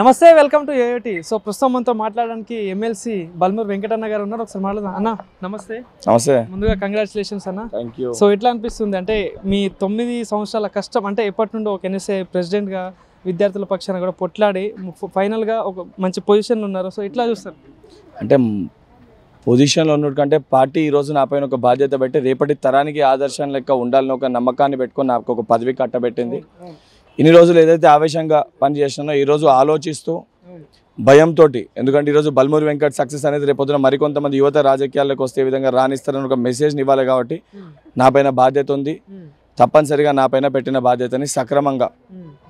నమస్తే, welcome to IIT. So ప్రస్తుతం మనతో మాట్లాడడానికి ఎమ్మెల్సీ బల్మూరు వెంకటన్న గారు ఉన్నారు. ఒకసారి మాట్లాడదాం. అన్న నమస్తే. నమస్తే. ముందుగా కంగ్రాచులేషన్స్ అన్న. Thank you. సో ఎట్లా అనిపిస్తుంది అంటే మీ 9 సంవత్సరాల కష్టం, అంటే ఎప్పటి నుండో ఒక ఎన్ఎస్ఏ ప్రెసిడెంట్గా విద్యార్థుల పక్షాన కూడా పొట్లాడి ఫైనల్గా ఒక మంచి పొజిషన్లో ఉన్నారు. సో ఎట్లా చూస్తారు? అంటే పొజిషన్లో ఉన్నట్టుకంటే పార్టీ ఈరోజు నా పైన ఒక బాధ్యత పెట్టి రేపటి తరానికి ఆదర్శం లెక్క ఉండాలని ఒక నమ్మకాన్ని పెట్టుకొని నాకు ఒక పదవి కట్టబెట్టింది. ఇన్ని రోజులు ఏదైతే ఆవేశంగా పనిచేసినానో ఈరోజు ఆలోచిస్తూ భయంతో, ఎందుకంటే ఈరోజు బల్మూరు వెంకట్ సక్సెస్ అనేది రేపొద్దున మరికొంతమంది యువత రాజకీయాల్లోకి వస్తే విధంగా రాణిస్తారని ఒక మెసేజ్ని ఇవ్వాలి. కాబట్టి నా పైన బాధ్యత ఉంది. తప్పనిసరిగా నా పైన పెట్టిన బాధ్యతని సక్రమంగా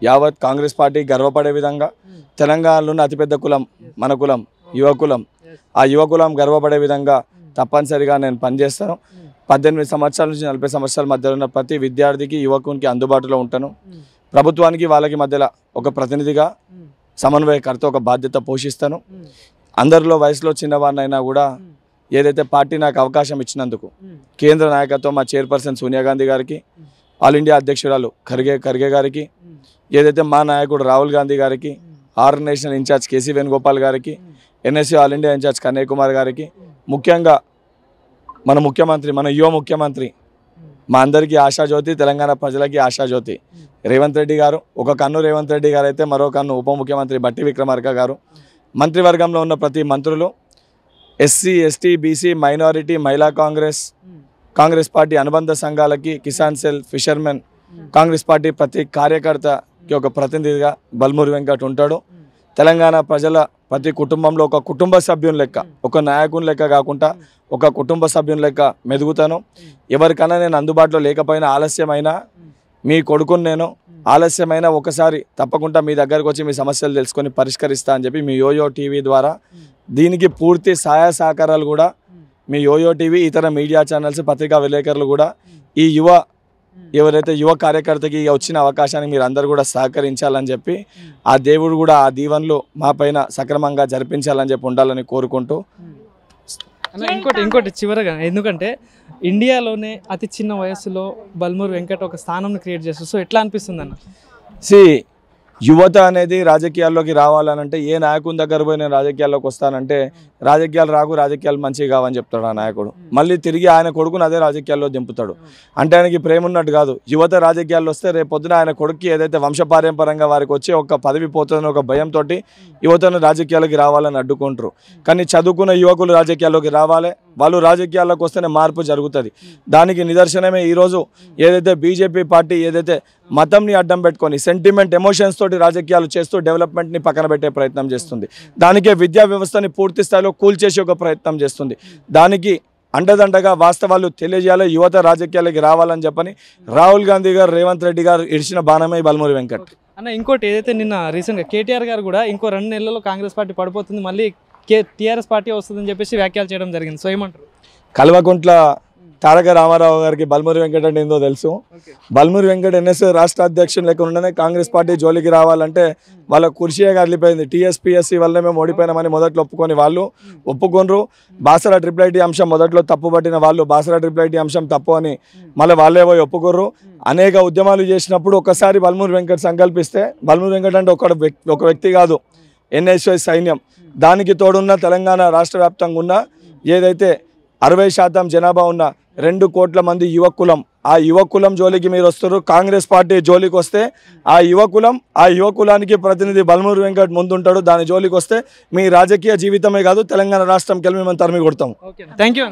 యావత్ కాంగ్రెస్ పార్టీ గర్వపడే విధంగా, తెలంగాణలో ఉన్న అతిపెద్ద కులం మన కులం యువకులం, ఆ యువకులం గర్వపడే విధంగా తప్పనిసరిగా నేను పనిచేస్తాను. 18 సంవత్సరాల నుంచి 40 సంవత్సరాల మధ్యలో ఉన్న ప్రతి విద్యార్థికి యువకునికి అందుబాటులో ఉంటాను. ప్రభుత్వానికి వాళ్ళకి మధ్యలో ఒక ప్రతినిధిగా, సమన్వయకర్త, ఒక బాధ్యత పోషిస్తాను. అందరిలో వయసులో చిన్నవాడినైనా కూడా ఏదైతే పార్టీ నాకు అవకాశం ఇచ్చినందుకు కేంద్ర నాయకత్వం మా చైర్పర్సన్ సోనియా గాంధీ గారికి, ఆల్ ఇండియా అధ్యక్షురాలు ఖర్గే గారికి, ఏదైతే మా నాయకుడు రాహుల్ గాంధీ గారికి, ఆర్గనైజేషన్ ఇన్ఛార్జ్ కేసీ వేణుగోపాల్ గారికి, NSU all India incharge Kanhaiya Kumar గారికి, ముఖ్యంగా మన ముఖ్యమంత్రి, మన యువ ముఖ్యమంత్రి, మా అందరికీ ఆశాజ్యోతి, తెలంగాణ ప్రజలకి ఆశాజ్యోతి రేవంత్ రెడ్డి గారు. ఒక కన్ను రేవంత్ రెడ్డి గారు అయితే మరో కన్ను ఉప ముఖ్యమంత్రి బట్టి విక్రమార్క గారు, మంత్రివర్గంలో ఉన్న ప్రతి మంత్రులు, ఎస్సీ ఎస్టీ బీసీ మైనారిటీ, మహిళా కాంగ్రెస్ పార్టీ అనుబంధ సంఘాలకి, Kisan cell, fishermen, Congress party ప్రతి కార్యకర్తకి ఒక ప్రతినిధిగా బల్మూరు వెంకట్ ఉంటాడు. తెలంగాణ ప్రజల ప్రతి కుటుంబంలో ఒక కుటుంబ సభ్యుని లెక్క, ఒక నాయకుని లెక్క కాకుండా ఒక కుటుంబ సభ్యుని లెక్క మెదుగుతాను. ఎవరికైనా నేను అందుబాటులో లేకపోయినా, ఆలస్యమైనా మీ కొడుకుని నేను ఆలస్యమైన ఒకసారి తప్పకుండా మీ దగ్గరకు వచ్చి మీ సమస్యలు తెలుసుకొని పరిష్కరిస్తా అని చెప్పి మీ యోయో టీవీ ద్వారా, దీనికి పూర్తి సహాయ సహకారాలు కూడా మీ యోయో టీవీ, ఇతర మీడియా ఛానల్స్, పత్రికా విలేకరులు కూడా ఈ ఎవరైతే యువ కార్యకర్తకి వచ్చిన అవకాశాన్ని మీరు అందరు కూడా సహకరించాలని చెప్పి, ఆ దేవుడు కూడా ఆ దీవెనలు మా పైన సక్రమంగా జరిపించాలని చెప్పి ఉండాలని కోరుకుంటూ. ఇంకోటి చివరగా, ఎందుకంటే ఇండియాలోనే అతి చిన్న వయసులో బల్మూరు వెంకట్ ఒక స్థానం క్రియేట్ చేస్తారు. సో ఎట్లా అనిపిస్తుంది అన్న? యువత అనేది రాజకీయాల్లోకి రావాలనంటే, ఏ నాయకుని దగ్గర పోయి నేను రాజకీయాల్లోకి వస్తానంటే రాజకీయాలు మంచిగా కావని చెప్తాడు ఆ నాయకుడు. మళ్ళీ తిరిగి ఆయన కొడుకుని అదే రాజకీయాల్లో దింపుతాడు. అంటే ఆయనకి ప్రేమ ఉన్నట్టు కాదు. యువత రాజకీయాల్లో వస్తే రేపు పొద్దున ఆయన కొడుక్కి ఏదైతే వంశపారంపరంగా వారికి వచ్చి ఒక పదవి పోతుందని ఒక భయంతో యువతను రాజకీయాలకి రావాలని అడ్డుకుంటారు. కానీ చదువుకున్న యువకులు రాజకీయాల్లోకి రావాలి. వాళ్ళు రాజకీయాల్లోకి వస్తేనే మార్పు జరుగుతుంది. దానికి నిదర్శనమే ఈరోజు ఏదైతే బీజేపీ పార్టీ ఏదైతే మతంని అడ్డం పెట్టుకొని సెంటిమెంట్, ఎమోషన్స్ తోటి రాజకీయాలు చేస్తూ డెవలప్మెంట్ని పక్కన పెట్టే ప్రయత్నం చేస్తుంది. దానికే విద్యా వ్యవస్థని పూర్తి స్థాయిలో కూల్చేసే ఒక ప్రయత్నం చేస్తుంది. దానికి అండదండగా వాస్తవాలు తెలియజేయాలి, యువత రాజకీయాలకి రావాలని చెప్పని రాహుల్ గాంధీ గారు, రేవంత్ రెడ్డి గారు ఇడిచిన బాణమే బల్మూరు వెంకట్ అన్న. ఇంకోటి ఏదైతే నిన్న రీసెంట్గా కేటీఆర్ గారు కూడా ఇంకో 2 నెలల్లో కాంగ్రెస్ పార్టీ పడిపోతుంది, మళ్ళీ టీఆర్ఎస్ పార్టీ వస్తుందని చెప్పేసి వ్యాఖ్యలు చేయడం జరిగింది. సో ఏమంటారు? కల్వకుంట్ల తారక రామారావు గారికి బల్మూరు వెంకట్ అంటే ఏందో తెలుసు. బల్మూరు వెంకట్ ఎన్ఎస్ఏ రాష్ట్ర అధ్యక్షులు లెక్క ఉండనే కాంగ్రెస్ పార్టీ జోలికి రావాలంటే వాళ్ళ కుర్చీగా కదిలిపోయింది. టీఎస్పీఎస్సీ వల్లనే మేము ఓడిపోయినామని మొదట్లో ఒప్పుకొని వాళ్ళు ఒప్పుకొనరు. బాసరా ట్రిపుల్ అంశం మొదట్లో తప్పు పట్టిన వాళ్ళు బాసరా ట్రిపుల్ అంశం తప్పు అని మళ్ళీ వాళ్ళే పోయి ఒప్పుకోర్రు. అనేక ఉద్యమాలు చేసినప్పుడు ఒకసారి బల్మూరు వెంకట్ సంకల్పిస్తే, బల్మూరు వెంకట్ అంటే ఒక వ్యక్తి కాదు, ఎన్ఎస్ఏ సైన్యం. దానికి తోడున్న తెలంగాణ రాష్ట్ర వ్యాప్తంగా ఉన్న ఏదైతే 60% జనాభా ఉన్న 2 కోట్ల మంది యువకులం, ఆ యువకులం జోలికి మీరు వస్తారు. కాంగ్రెస్ పార్టీ జోలికి వస్తే ఆ యువకులానికి ప్రతినిధి బల్మూరు వెంకట్ ముందుంటాడు. దాని జోలికి వస్తే మీ రాజకీయ జీవితమే కాదు, తెలంగాణ రాష్ట్రంకి వెళ్ళి మేము తరిమి కొడతాం. Thank you.